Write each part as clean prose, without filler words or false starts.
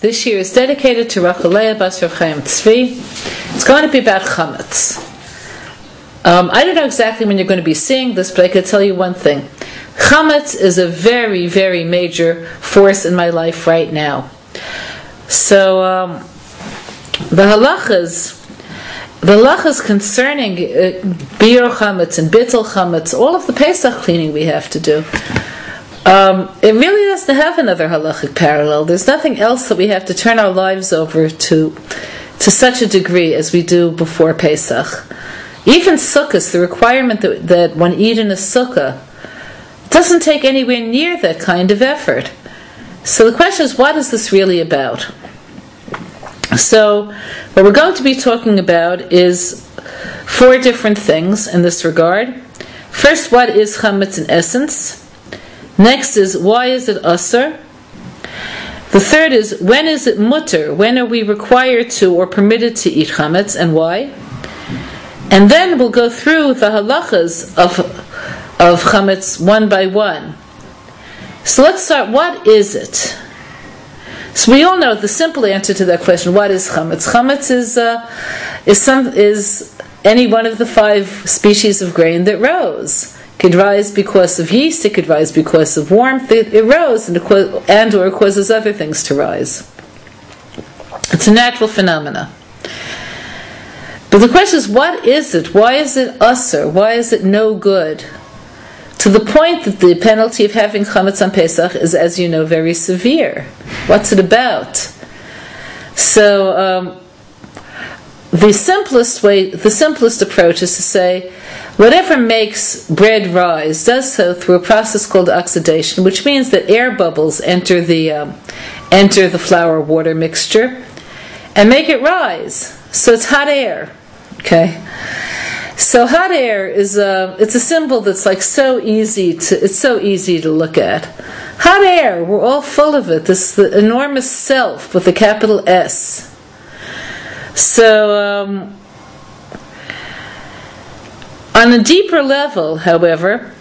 This year is dedicated to Rachalea Bas Rav Chaim Tzvi. It's going to be about Chometz. I don't know exactly when you're going to be seeing this, but I can tell you one thing. Chometz is a very, very major force in my life right now. So, the halachas concerning biur Chometz and bittul Chometz, all of the Pesach cleaning we have to do, it really doesn't have another halachic parallel. There's nothing else that we have to turn our lives over to such a degree as we do before Pesach. Even Sukkot, the requirement that one eat in a sukkah, doesn't take anywhere near that kind of effort. So the question is, what is this really about? So what we're going to be talking about is 4 different things in this regard. First, what is Chometz in essence? Next is, why is it asur? The third is, when is it mutter? When are we required to or permitted to eat Chometz, and why? And then we'll go through the halachas of Chometz one by one. So let's start, what is it? So we all know the simple answer to that question, what is Chometz? Chometz is any one of the 5 species of grain that rose. It could rise because of yeast, it could rise because of warmth, it rose and or causes other things to rise. It's a natural phenomena. But the question is, what is it? Why is it asur? Why is it no good? To the point that the penalty of having Chometz on Pesach is, as you know, very severe. What's it about? So, the simplest approach is to say, whatever makes bread rise does so through a process called oxidation, which means that air bubbles enter the flour-water mixture and make it rise. So it's hot air. Okay. So hot air is it's a symbol that's like so easy to look at. Hot air, we're all full of it. This the enormous self with a capital S. So on a deeper level, however,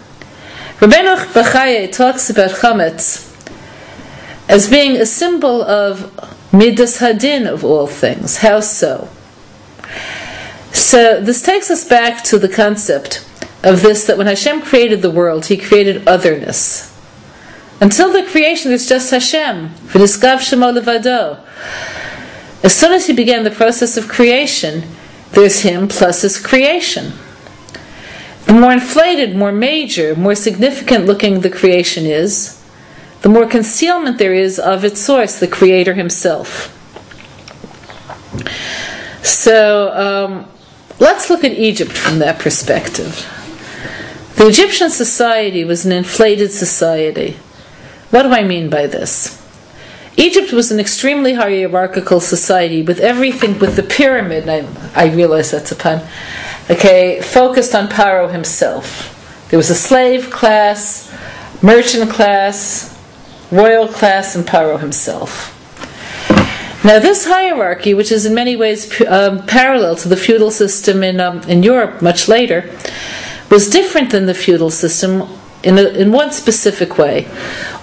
Rabbeinu Bachaya talks about Chometz as being a symbol of midas hadin of all things. How so? So this takes us back to the concept of this, that when Hashem created the world, He created otherness. Until the creation, there's just Hashem. V'niskav shemo levado. As soon as He began the process of creation, there's Him plus His creation. The more inflated, more major, more significant looking the creation is, the more concealment there is of its source, the Creator Himself. So, let's look at Egypt from that perspective. The Egyptian society was an inflated society. What do I mean by this? Egypt was an extremely hierarchical society with everything, with the pyramid, I realize that's a pun, focused on Paro himself. There was a slave class, merchant class, royal class, and Paro himself. Now this hierarchy, which is in many ways parallel to the feudal system in Europe much later, was different than the feudal system in one specific way.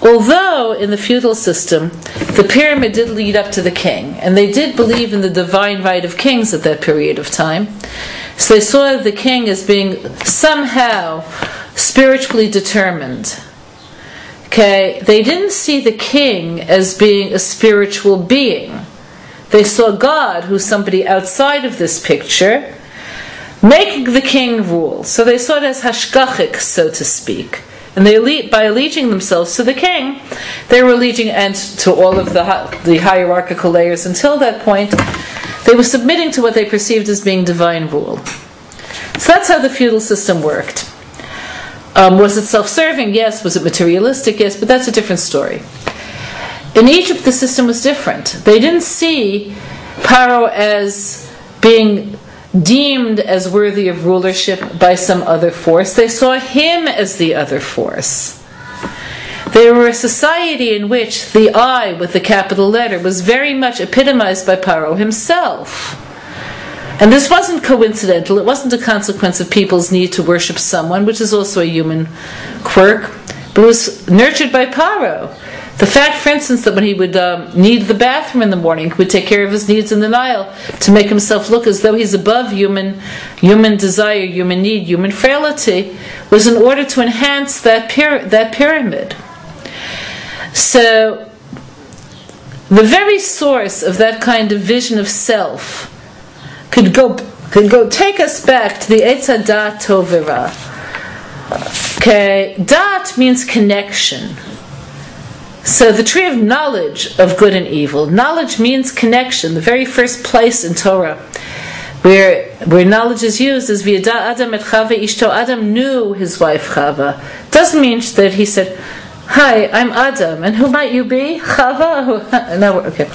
Although in the feudal system, the pyramid did lead up to the king, and they did believe in the divine right of kings at that period of time. So they saw the king as being somehow spiritually determined. They didn't see the king as being a spiritual being. They saw God, who's somebody outside of this picture, making the king rule. So they saw it as hashgachic, so to speak. And by alleging themselves to the king, they were alleging and to all of the hierarchical layers. Until that point, they were submitting to what they perceived as being divine rule. So that's how the feudal system worked. Was it self-serving? Yes. Was it materialistic? Yes. But that's a different story. In Egypt, the system was different. They didn't see Paro as being deemed as worthy of rulership by some other force. They saw him as the other force. They were a society in which the I with the capital letter was very much epitomized by Paro himself. And this wasn't coincidental. It wasn't a consequence of people's need to worship someone, which is also a human quirk, but it was nurtured by Paro. The fact, for instance, that when he would need the bathroom in the morning, he would take care of his needs in the Nile to make himself look as though he's above human desire, human need, human frailty, was in order to enhance that pyramid. So, the very source of that kind of vision of self could go take us back to the Eitz Hadat Tov V'Ra. Okay, Dat means connection. So the tree of knowledge of good and evil. Knowledge means connection. The very first place in Torah where knowledge is used is V'yada Adam et Chava Ishto. Adam knew his wife Chava. Doesn't mean that he said, "Hi, I'm Adam, and who might you be? Chava?" No, okay.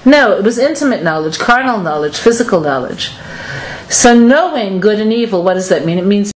No, it was intimate knowledge, carnal knowledge, physical knowledge. So knowing good and evil, what does that mean? It means